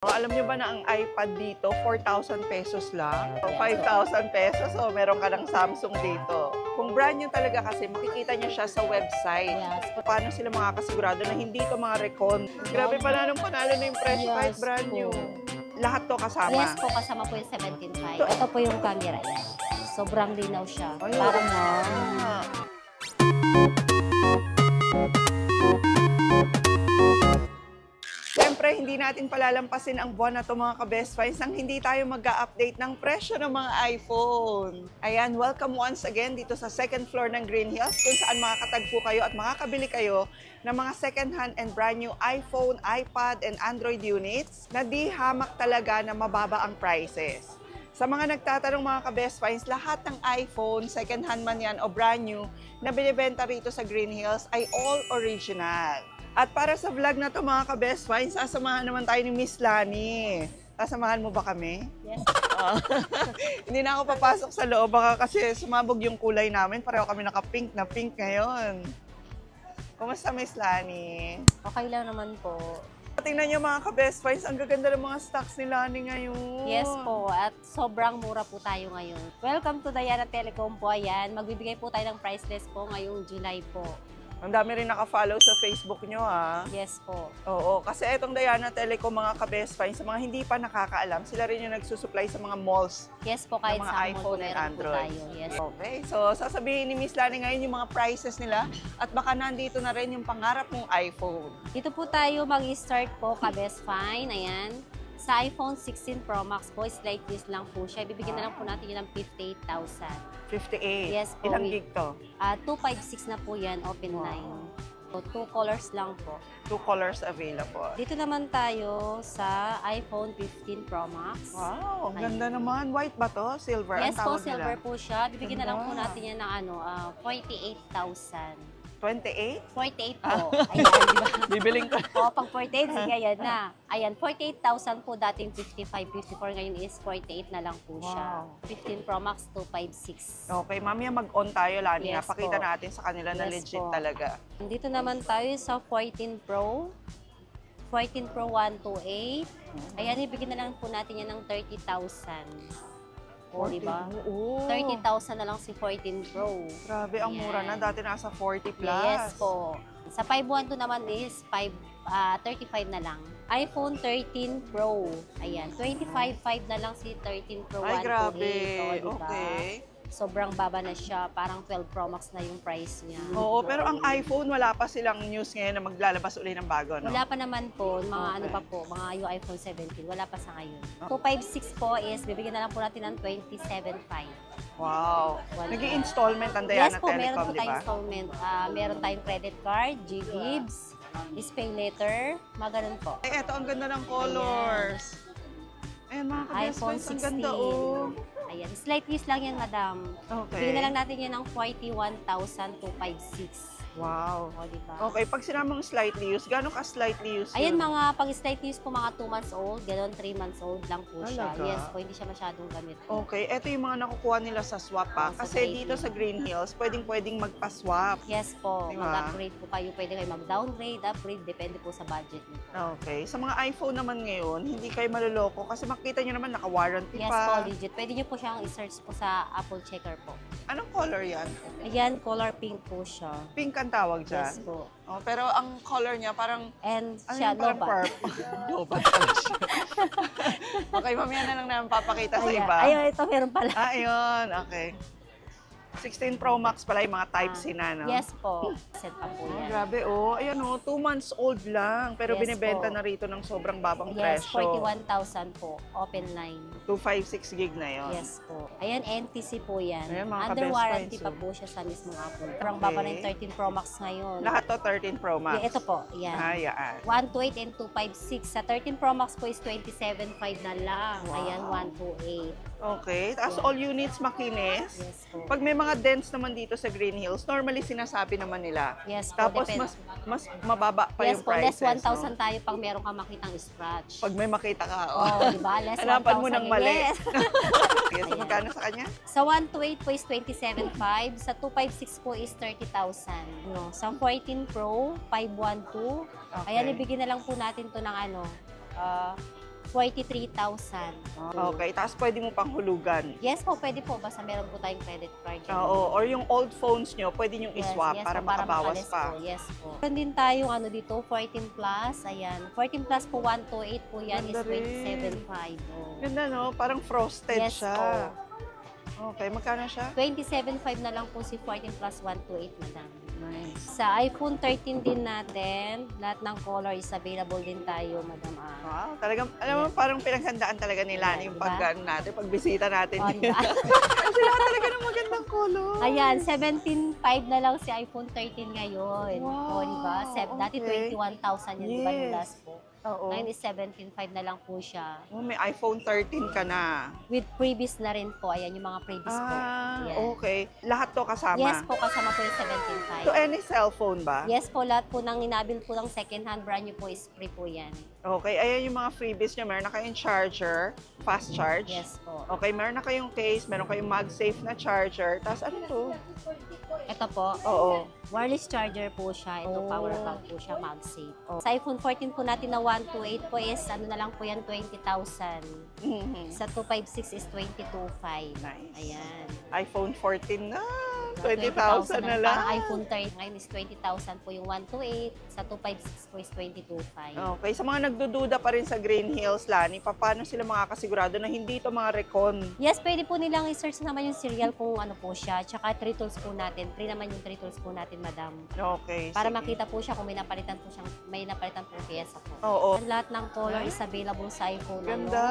Alam nyo ba na ang iPad dito, 4,000 pesos lang? O 5,000 pesos, o meron ka ng Samsung dito. Kung brand new talaga kasi, makikita niya siya sa website. Yes. Paano sila makakasigurado na hindi ito mga recon? Grabe pala nung panalo na yung presyo kahit brand new. Lahat to kasama? Yes po, kasama po yung 17.5. Ito po yung camera yan. Sobrang linaw siya. Ay, Parang Siyempre, hindi natin palalampasin ang buwan na ito mga ka-best finds nang hindi tayo mag-update ng presyo ng mga iPhone. Ayan, welcome once again dito sa second floor ng Green Hills kung saan makakatagpo kayo at makakabili kayo ng mga second-hand and brand new iPhone, iPad, and Android units na di hamak talaga na mababa ang prices. Sa mga nagtatanong mga ka-best finds, lahat ng iPhone, second-hand man yan o brand new, na binibenta rito sa Green Hills ay all original. At para sa vlog na to mga ka-best finds, sasamahan naman tayo ni Miss Lani. Sasamahan mo ba kami? yes. Hindi na ako papasok sa loob baka kasi sumabog yung kulay namin. Pareho kami naka-pink na pink ngayon. Kumusta Miss Lani? Okay lang naman po. Tingnan niyo mga ka-best finds, ang gaganda ng mga stocks ni Lani ngayon. Yes po, at sobrang mura po tayo ngayon. Welcome to Diana Telecom po. Ayan, magbibigay po tayo ng price list po ngayong July po. Ang dami rin naka-follow sa Facebook nyo, ha? Yes po. Oo, kasi itong Diana Telecom, mga ka-best finds, sa mga hindi pa nakakaalam, sila rin yung nagsusupply sa mga malls. Yes po, kahit mga sa iPhone and Android. tayo. Yes. Okay, so sasabihin ni Miss Lani ngayon yung mga prices nila at baka nandito na rin yung pangarap mong iPhone. Dito po tayo mag-start po ka-best fine. Ayan. Sa iPhone 16 Pro Max po, slight use lang po siya. Bibigyan na lang po natin yun ng 58,000. 58? Yes po. Ilang gig to? 256 na po yan, open line. So, 2 colors lang po. 2 colors available. Dito naman tayo sa iPhone 15 Pro Max. Wow, ang ganda naman. White ba to? Silver? Yes ang po, tawag silver nila? po siya. Bibigyan na lang po Ganda. natin yan ng 48,000. 28? 48 po. Ayan, di ba? Bibiling ko. O, pag 48, sige, ayan na. Ayan, 48,000 po, dating 55, 54, ngayon is 48 na lang po siya. Wow. 15 Pro Max, 256. Okay, mamaya mag-on tayo, Lani. Yes Pakita po. natin sa kanila na Yes legit po. talaga. Dito naman tayo sa 14 Pro. 14 Pro 128. Ayan, ibigyan na lang po natin yan ng 30,000. O, di ba? Oo. 30,000 na lang si 14 Pro. Grabe, ang Ayan. mura na. Dati nasa 40 plus. Yes po. Sa 512 naman is 35 na lang. iPhone 13 Pro. Ayan, 25.5 na lang si 13 Pro 128. Ay, grabe. O, diba? Okay. Sobrang baba na siya. Parang 12 Pro Max na yung price niya. Oo, pero ang iPhone, wala pa silang news ngayon na maglalabas uli ng bago, no? Wala pa naman po, mga Okay. ano pa po, mga yung iPhone 17. Wala pa sa ngayon. 256 po is, bibigyan na lang po natin ng 27.5. Wow. Wala. Nag-i-installment ang Diana Yes po, meron Telecom, po di tayong ba? installment. Meron tayong credit card, GGibs, pay later, mga ganun po. Ay, eto, ang ganda ng colors. Ayan, mga ka-best iPhone friends, ang 16. ganda, oh. Ayan, slight use lang yan, madam. Okay. Bigyan na lang natin yan ng 41,256. Wow. O, diba? Okay, pag sinamang slightly used, gano'n ka slightly used Ayan, yun? mga pag slight use po, mga 2 months old, gano'n, 3 months old lang po siya. Talaga? Yes po, hindi siya masyadong gamit po. Okay, eto yung mga nakukuha nila sa swap, ha? Sa Kasi trading. dito sa Green Hills, pwedeng magpa-swap. Yes po, Diba? mag-upgrade po kayo. Pwede kayo mag-downgrade, upgrade, depende po sa budget niyo. Okay. Sa mga iPhone naman ngayon, hindi kayo maloloko kasi makita nyo naman naka-warranty Yes po, pa. legit. Pwede niyo po siyang i-search po sa Apple Checker po. Anong color yan? Ayan, color pink po siya. Pink ang tawag dyan. Yes po. Oh, pero ang color niya parang And ano siya, yun, parang lobat. purple. Lobat pala siya. Okay, mamaya na lang namin papakita sa Ayan. iba. Ayun, ito meron pala. Ah, ayun. Okay. 16 Pro Max pala yung mga Type-C na, no? Yes po. Set pa po Oh, yan. grabe, oh. Ayan, oh. 2 months old lang. Pero Yes binibenta po. na rito ng sobrang babang Yes, presyo. 41,000 po. Open line. 256 gig na yun. Yes po. Ayan, NTC po yan. Ayan, mga Under ka-best warranty friends, pa oh. po siya sa mismong Apple. Parang Okay. baba na yung 13 Pro Max ngayon. Lahat to 13 Pro Max. Yeah, ito po. Yan. Ah, yan. 128 and 256. Sa 13 Pro Max po is 27.5 na lang. Wow. Ayan, 128. Okay. Tapos Yeah. all units makinis. Yes po. Pag may mga dents naman dito sa Green Hills, normally sinasabi naman nila. Yes po. Tapos depende. mas mababa pa Yes yung po, less prices. 1,000 tayo pag meron ka makitang scratch. Pag may makita ka. Oh, di ba? Less 1,000. Hanapan mo ng mali. Yes. Okay, so Ayan. magkano sa kanya? Sa 128 po is 27.5. Sa 256 po is 30,000. No? Sa 14 Pro, 512. Okay. Ayan, ibigyan na lang po natin to ng ano, 43,000. Okay, tapos pwede mo pang hulugan. Yes po, pwede po. Basta meron po tayong credit card. Oo, or yung old phones nyo, pwede nyo i-swap para po, makabawas makalis pa. Po. Yes po. Meron din tayong ano dito, 14 plus. Ayan. 14 plus po, 128 po yan Ganda is 27.5. Oh. Ganda, no? Parang frosted Yes siya. po. Okay, magkano siya? 27.5 na lang po si 14 plus 128, madam. Nice. Sa iPhone 13 din natin, lahat ng color is available din tayo, madam. Wow, talagang, alam mo, parang pinaghandaan talaga nila Yeah, yung diba? natin, pagbisita natin. Oh, diba? Kasi lahat talaga ng magandang color. Ayan, 17.5 na lang si iPhone 13 ngayon. Wow, O, diba? Dati okay. 21,000 yun, diba, nung Yes. last po. Oo. Ngayon is 17.5 na lang po siya. Oh, may iPhone 13 ka na. With previous na rin po. Ayan, yung mga previous po. Yan. Okay. Lahat to kasama? Yes po, kasama po yung 17.5. To any cellphone ba? Yes po, lahat po ng inabil po ng second-hand brand new po is free po yan. Okay, ayan yung mga freebies nyo. Meron na kayong charger, fast charge. Yes po. Okay, meron na kayong case, meron kayong MagSafe na charger. Tapos ano to? Ito po, Oo. wireless charger po siya. Ito, Oh. power bank po siya, MagSafe. Oh. Sa iPhone 14 po natin na 128 po is, ano na lang po yan, 20,000. Mhm. Sa 256 is 22,500. Nice. Ayan. iPhone 14 na. 20,000 na lang. Parang iPhone 13 ngayon is 20,000 po yung 128. Sa 256 po is 22,500. Okay, sa mga nagdududa pa rin sa Green Hills, Lani, paano sila makakasigurado na hindi ito mga recon? Yes, pwede po nilang i-search naman yung serial kung ano po siya. Tsaka 3 tools po natin. Free naman yung 3 tools po natin, madam. Okay, Para sige. makita po siya kung may napalitan po siyang, may napalitan po pyesa po. Oo. Ang lahat ng color is available sa iPhone. Ganda.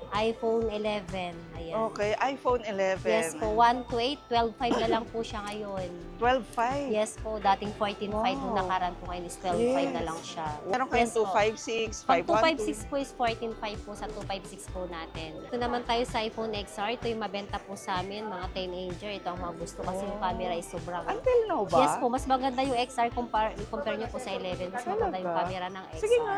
iPhone 11. Ayan. Okay, iPhone 11. Yes po, 128, 12.5 na lang po siya ngayon. 12.5. Yes po, dating 14.5 nung Wow. nakaraan po ngayon is 12.5 na Yes. lang siya. Meron kayong Yes po. 256, Pag 512. 256 po is 14.5 po sa 256 po natin. Ito naman tayo sa iPhone XR. Ito yung mabenta po sa amin, mga teenager. Ito ang mga gusto kasi yung camera is sobrang... Until now ba? Yes po, mas maganda yung XR compare nyo po sa 11. Mas maganda yung Talaga? camera ng XR. Sige nga,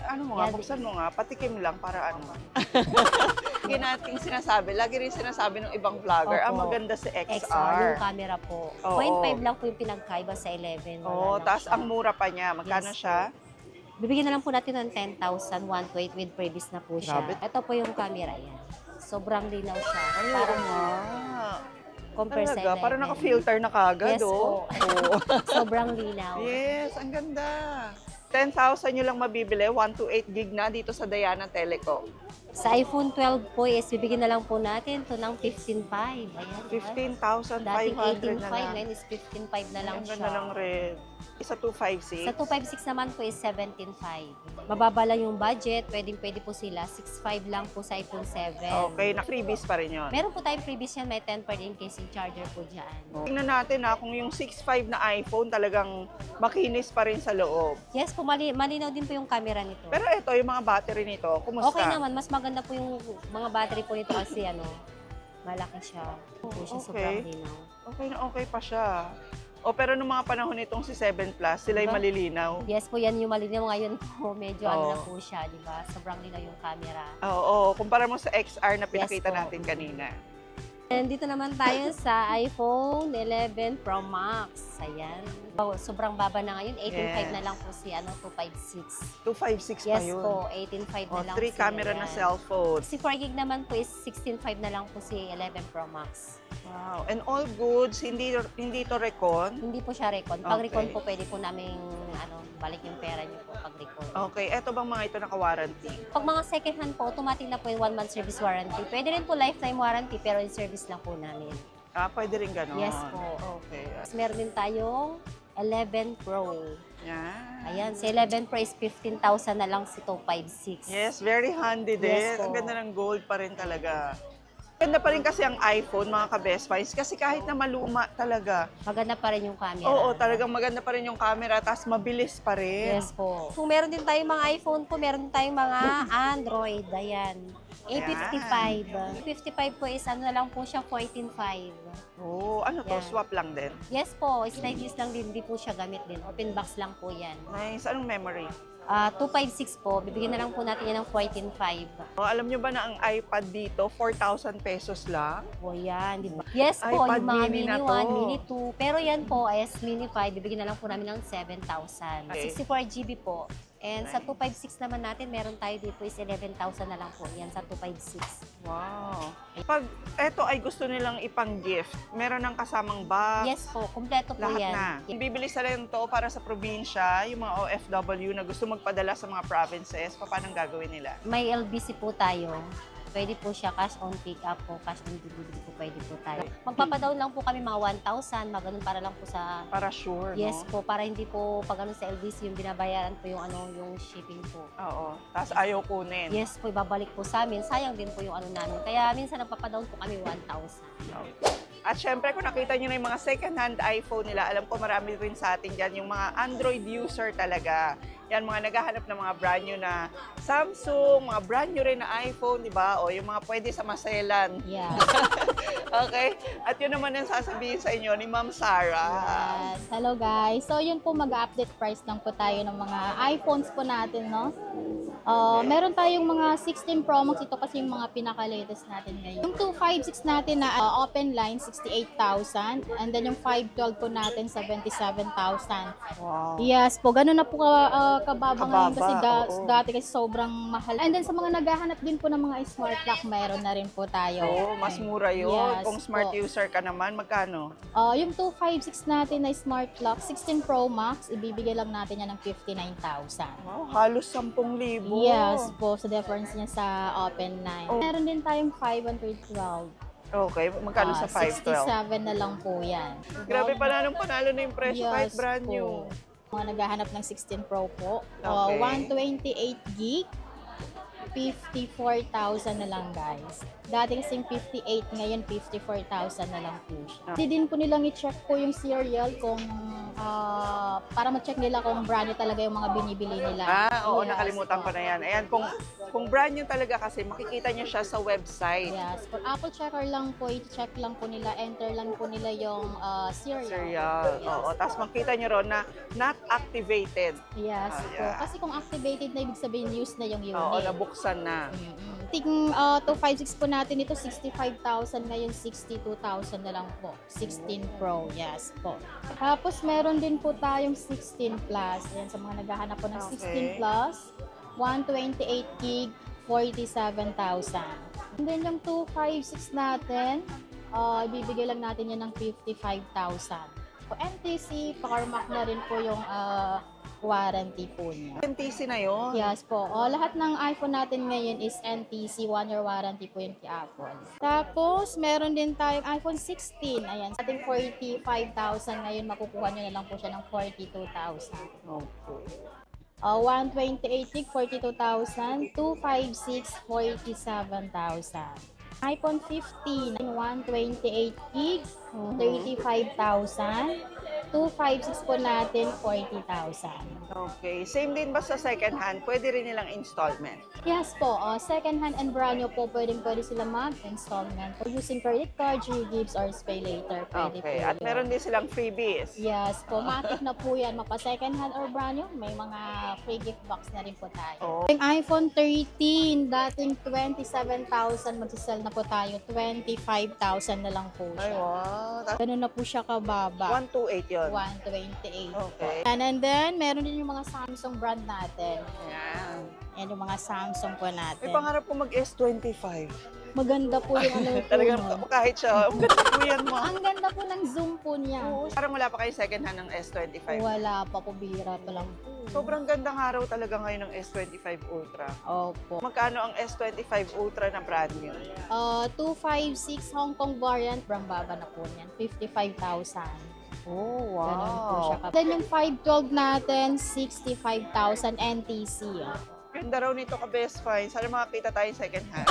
ano mo nga, Yan. buksan mo nga, patikim lang para ano. Lagi nating sinasabi, lagi rin sinasabi ng ibang vlogger, ang Opo. maganda sa XR, XR. yung camera po. Oo. 0.5 lang po yung pinagkaiba sa 11. Wala Oo, lang tapos siya. ang mura pa niya. Magkano Yes po. siya? Bibigyan na lang po natin ng 10,000, 128 with previous na po siya. Grabe. Ito po yung camera yan. Sobrang linaw siya. Ay, oo Parang nga. compare sa Talaga, 11. parang naka-filter na kagad, Yes oh. po. Oo. Sobrang linaw. Yes, ang ganda. 10,000 nyo lang mabibili, 128 gig na dito sa Diana Telecom. Sa iPhone 12 po is bibigyan na lang po natin to ng 15.5. Ayan. 15,500 Dating na 18.5, lang. ngayon is 15.5 na lang Ang siya. ganda lang rin. Isa 256. Sa 256 naman po is 17.5. Mababa lang yung budget, pwede po sila. 6.5 lang po sa iPhone 7. Okay, na freebies pa rin yun. Meron po tayong previous yan, may 10 per day casing charger po dyan. Tingnan natin kung yung 6.5 na iPhone talagang makinis pa rin sa loob. Yes po, malinaw din po yung camera nito. Pero ito, yung mga battery nito, kumusta? Okay naman, mas maganda po yung mga battery po nito kasi malaki siya. Hindi siya Okay. sobrang linaw. Okay na okay pa siya. O pero nung mga panahon nitong si 7 Plus, sila yung Diba? malilinaw. Yes po, yan yung malinaw ngayon po. Medyo ano Oo. na po siya, di ba? Sobrang linaw yung camera. Oo, kumpara mo sa XR na pinakita po. natin kanina. And dito naman tayo sa iPhone 11 Pro Max. Ayan. Sobrang baba na ngayon. 18.5 Yes. na lang po si 256. 256 pa Yes yun. po, 18.5 O, na lang 3 camera na ayan. cellphone. Si 4 gig naman po is 16.5 na lang po si 11 Pro Max. Wow. And all goods, hindi to recon. Hindi po siya recon. Pag Okay. recon po, pwede po namin balik yung pera niyo po pag recon. Okay, eto bang mga ito naka-warranty? Pag mga second hand po, automatic na po yung 1-month service warranty. Pwede rin po lifetime warranty, pero in service lang po namin. Pwede rin ganon. Yes po. Okay. Tapos meron din tayong 11 Pro. Yan. Ayan, si 11 Pro is 15,000 na lang si 256. Yes, very handy din. Yes po. Ang ganda ng gold pa rin talaga. Ganda pa rin kasi ang iPhone, mga ka-best finds, kasi kahit na maluma talaga. Maganda pa rin yung camera. Oo, talagang maganda pa rin yung camera, tapos mabilis pa rin. Yes po. Kung meron din tayong mga iPhone po, meron din tayong mga Android. Ayan. A55. 55 po is na lang po siya, 14.5. Oo, ano to? Yan. Swap lang din. Yes po, slide use lang din, hindi po siya gamit din. Open box lang po yan. Nice. Anong memory? 256 po, bibigyan na lang po natin yan ng 14.5. O, alam nyo ba na ang iPad dito, 4,000 pesos lang? O yan, di ba? Yes po, iPad yung mga mini mini na 1, to. mini 2. Pero yan po, as mini 5, bibigyan na lang po namin ng 7,000. Okay. 64 GB po. And sa 256 naman natin, meron tayo dito is 11,000 na lang po. Yan sa 256. Wow. Pag eto ay gusto nilang ipang-gift, meron ng kasamang box. Yes po, kumpleto po Lahat yan. na. Bibili sila ito para sa probinsya, yung mga OFW na gusto magpadala sa mga provinces, paano gagawin nila? May LBC po tayo. Pwede po siya cash on pick up po, cash on delivery po, pwede po tayo. Magpapadown lang po kami mga 1,000, mga ganun para lang po sa... Para sure, Yes no? po, para hindi po pag ano sa LBC yung binabayaran po yung yung shipping po. Oo. Tapos ayaw kunin. Yes po, ibabalik po sa amin. Sayang din po yung ano namin. Kaya minsan nagpapadown po kami 1,000. At syempre, kung nakita nyo na yung mga second-hand iPhone nila, alam ko marami rin sa atin dyan, yung mga Android user talaga. Yan, mga naghahanap ng mga brand new na Samsung, mga brand new rin na iPhone, di ba? O yung mga pwede sa maselan. Yeah. Okay? At yun naman yung sasabihin sa inyo ni Ma'am Sarah. Yes. Hello guys. So yun po mag-update price lang po tayo ng mga iPhones po natin, no? Meron tayong mga 16 Pro Max. Ito kasi yung mga pinaka-latest natin ngayon. Yung 256 natin na open line, 68,000. And then yung 512 po natin, 77,000. Wow. Yes po, ganun na po kababa ngayon kasi oo. dati kasi sobrang mahal. And then sa mga naghahanap din po ng mga smart lock, meron na rin po tayo. Oo, mas mura yun. Yes Kung smart po. user ka naman, magkano? Yung 256 natin na smart lock, 16 Pro Max, ibibigay lang natin yan ng 59,000. Wow, halos 10,000. Yes po, sa difference niya sa open line. Oh. Meron din tayong 512. Okay, magkano sa 512? 67 na lang po yan. Grabe pala nung panalo na yung presyo kahit brand po. new. Mga naghahanap ng 16 Pro po. Okay. 128 gig, 54,000 na lang guys. Dati kasing 58, ngayon 54,000 na lang po siya. Hindi din po nilang i-check po yung serial kung para ma-check nila kung brand new talaga yung mga binibili nila. Oo, Yes nakalimutan po. ko na yan. Ayan, kung brand new talaga kasi, makikita nyo siya sa website. Yes, for Apple checker lang po, i-check lang po nila, enter lang po nila yung serial. Serial. Oo, tapos makita nyo ron na not activated. Yes po. yeah. Kasi kung activated na, ibig sabihin use na yung unit. Oo, nabuksan na. Ting 256 po natin ito, 65,000 ngayon, 62,000 na lang po. 16 Pro, yes po. Tapos meron din po tayong 16 Plus. Yan, sa mga naghahanap po ng Okay. 16 Plus, 128 gig, 47,000. And then yung 256 natin, ibibigay lang natin yan ng 55,000. So, NTC, Carmack na rin po yung warranty po niya. NTC na yun. Yes po. Lahat ng iPhone natin ngayon is NTC, 1-year warranty po yun kay Apple. Tapos, meron din tayong iPhone 16. Ayan, sa ating 45,000 ngayon, makukuha nyo na lang po siya ng 42,000. Okay. 128 gig, 42,000. 256, 47,000. iPhone 15, 128 gig, 35,000. 256 po natin, 40,000. Okay. Same din ba sa second hand? Pwede rin nilang installment? Yes po, second hand and brand new po, pwede sila mag-installment. Using credit card, G-Gives, or Pay Later, pwede Okay. po At yun. meron din silang freebies? Yes po, matik na po yan. Mapa second hand or brand new, may mga free gift box na rin po tayo. Oh. Yung iPhone 13, dating 27,000, magsisell na po tayo. 25,000 na lang po Ay, siya. wow. Ganun na po siya kababa. 128 yun. 128. Okay. And then, meron din yung mga Samsung brand natin. Yan. Yan yung mga Samsung po natin. May pangarap ko mag S25. Maganda po yung ano po Talagang nun. kahit siya, ang ganda po yan mo. Ang ganda po ng zoom po niya. Parang wala pa kayo second hand ng S25. Wala pa po, bihira pa lang po. Sobrang gandang araw talaga ngayon ng S25 Ultra. Opo. Magkano ang S25 Ultra na brand new? 256 Hong Kong variant, from baba na po niyan. 55,000. Oh, Ganun po siya. Then yung 512 natin, 65,000 NTC. Ganda raw nito ka Best Find. Sana makakita tayo second hand.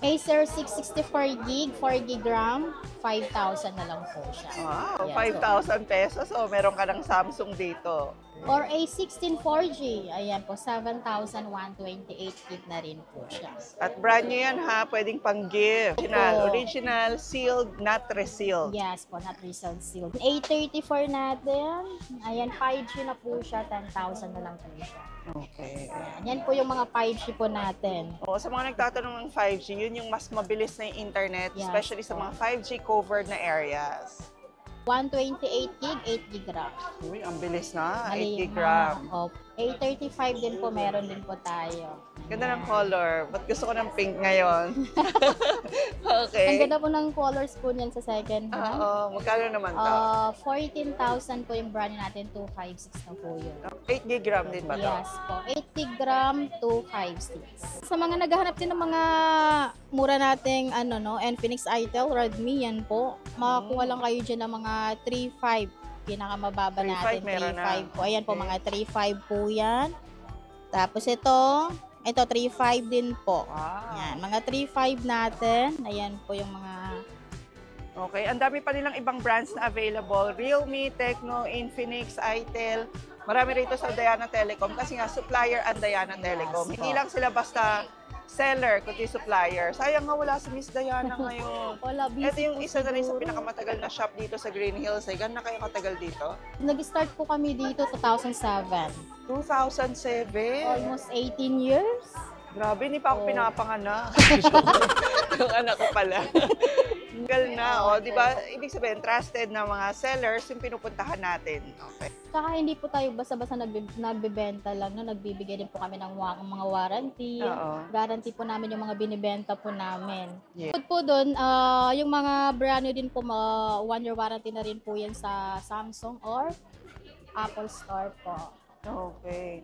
Acer 664 gig, 4 gig RAM, 5,000 na lang po siya. Wow, Yes, 5,000 pesos. So, meron ka ng Samsung dito. Or A16 4G, ayan po, 7,128 gig na rin po siya. At brand new yan ha, pwedeng pang-gift. Opo. Original, sealed, not resealed. Yes po, not resale sealed. A34 natin, ayan, 5G na po siya, 10,000 na lang po siya. Okay. Ayan, yan po yung mga 5G po natin. O, sa mga nagtatanong ng 5G, yun yung mas mabilis na yung internet, Yes, especially sa po. mga 5G covered na areas. 128 gig, 8 gig RAM. Uy, ang bilis na. 8 Mali- gig RAM. Opo. A35 din po, meron din po tayo. Ganda ng color. Ba't gusto ko ng pink ngayon? Ang Okay. ganda po ng colors po niyan sa second hand. Oo, magkano naman to? 14,000 po yung brand natin, 256 na po yun. 8 gig RAM din ba to? Yes po, 80 gram, 256. Sa mga naghahanap din ng mga mura nating Infinix Itel, Redmi, yan po. Makakuha lang kayo dyan ng mga 3.5. Pinakamababa 3.5 natin, meron na. 3.5 po. Ayan po, Okay. mga 3.5 po yan. Tapos ito 3.5 din po. Wow. Yan, mga 3.5 natin. Ayan po yung mga... Okay, ang dami pa nilang ibang brands na available. Realme, Tecno, Infinix, Itel. Marami rito sa Diana Telecom kasi nga supplier ang Diana Telecom. Yes, Hindi po. lang sila basta seller, kundi supplier. Sayang nga wala si Miss Diana ngayon. Wala, busy Ito yung po isa na rin sa siguro. pinakamatagal na shop dito sa Green Hills. Ay, gano'n na kayo katagal dito? Nag-start po kami dito 2007. 2007? Almost 18 years. Grabe, hindi pa ako Oh. pinapanganak. Yung anak ko pala. Tagal na, oh, di ba? Ibig sabihin, trusted na mga sellers yung pinupuntahan natin. Okay. Saka hindi po tayo basta-basta nagbebenta lang, no? Nagbibigay din po kami ng mga warranty. Oo. Guarantee po namin yung mga binibenta po namin. Yeah. Bukod po doon, yung mga brand new din po, 1-year warranty na rin po yan sa Samsung or Apple Store po. Okay.